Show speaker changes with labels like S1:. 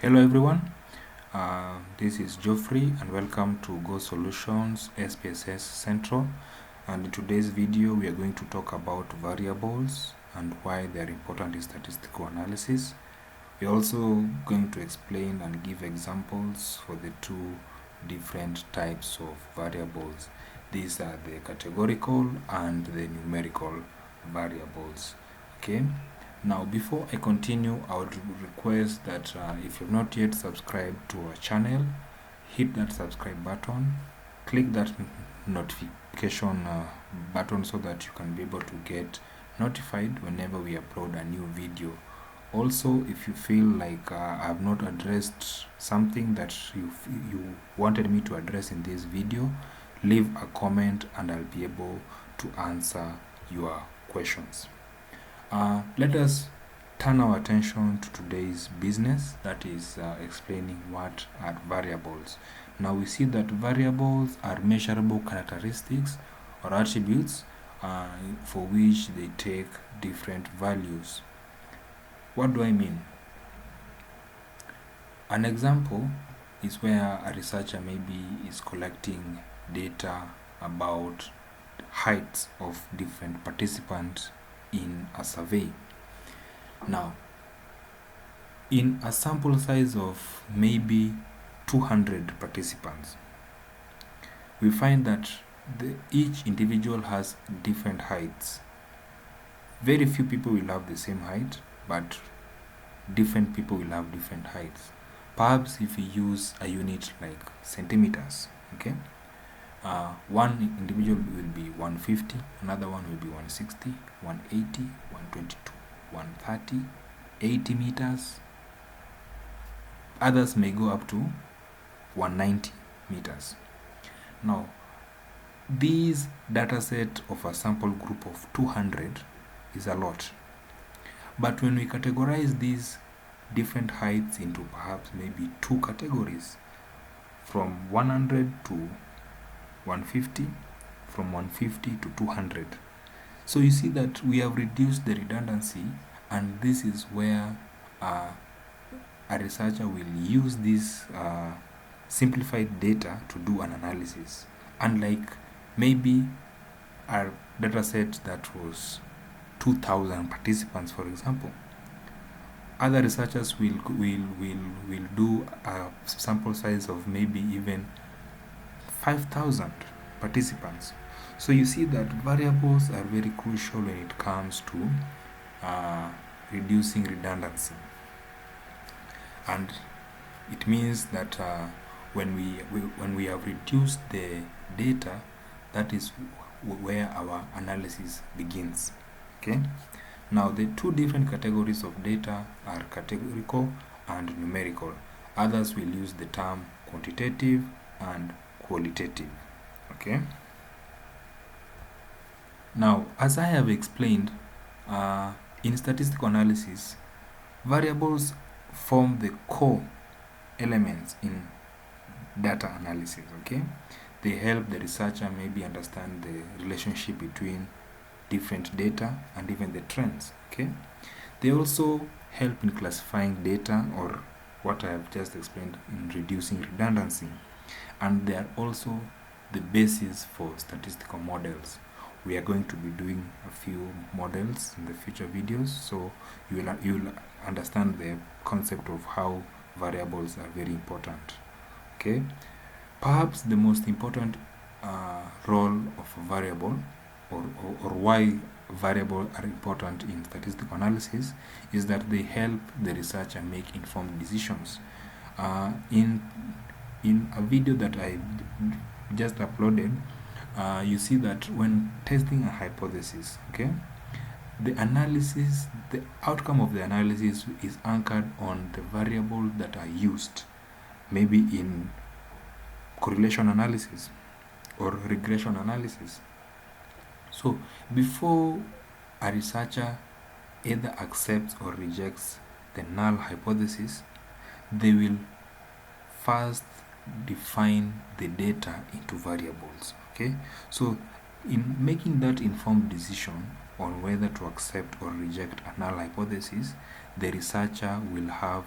S1: Hello everyone, this is Geoffrey and welcome to Go Solutions SPSS Central, and in today's video we are going to talk about variables and why they are important in statistical analysis. We are also going to explain and give examples for the two different types of variables. These are the categorical and the numerical variables. Okay. Now, before I continue, I would request that if you've not yet subscribed to our channel, hit that subscribe button, click that notification button so that you can be able to get notified whenever we upload a new video. Also, if you feel like I have not addressed something that you wanted me to address in this video, leave a comment and I'll be able to answer your questions. Let us turn our attention to today's business, that is explaining what are variables. Now we see that variables are measurable characteristics or attributes for which they take different values. What do I mean? An example is where a researcher maybe is collecting data about heights of different participants in a survey. Now, in a sample size of maybe 200 participants, we find that each individual has different heights. Very few people will have the same height, but different people will have different heights. Perhaps if we use a unit like centimeters, okay? One individual will be 150, another one will be 160, 180, 122, 130, 80 meters. Others may go up to 190 meters. Now, this data set of a sample group of 200 is a lot. But when we categorize these different heights into perhaps maybe two categories, from 100 to 150, from 150 to 200. So you see that we have reduced the redundancy, and this is where a researcher will use this simplified data to do an analysis. Unlike maybe a data set that was 2,000 participants, for example, other researchers will do a sample size of maybe even 5,000 participants. So you see that variables are very crucial when it comes to reducing redundancy, and it means that when we have reduced the data, that is where our analysis begins. Okay. Now the two different categories of data are categorical and numerical. Others will use the term quantitative and qualitative. Okay. Now, as I have explained, in statistical analysis, variables form the core elements in data analysis. Okay, they help the researcher maybe understand the relationship between different data and even the trends. Okay, they also help in classifying data, or what I have just explained, in reducing redundancy. And they are also the basis for statistical models. We are going to be doing a few models in the future videos, so you will understand the concept of how variables are very important. Okay, perhaps the most important role of a variable, or why variables are important in statistical analysis, is that they help the researcher make informed decisions. In a video that I just uploaded, you see that when testing a hypothesis, okay, the outcome of the analysis is anchored on the variables that are used, maybe in correlation analysis or regression analysis. So before a researcher either accepts or rejects the null hypothesis, they will first define the data into variables. Okay, so in making that informed decision on whether to accept or reject a null hypothesis, the researcher will have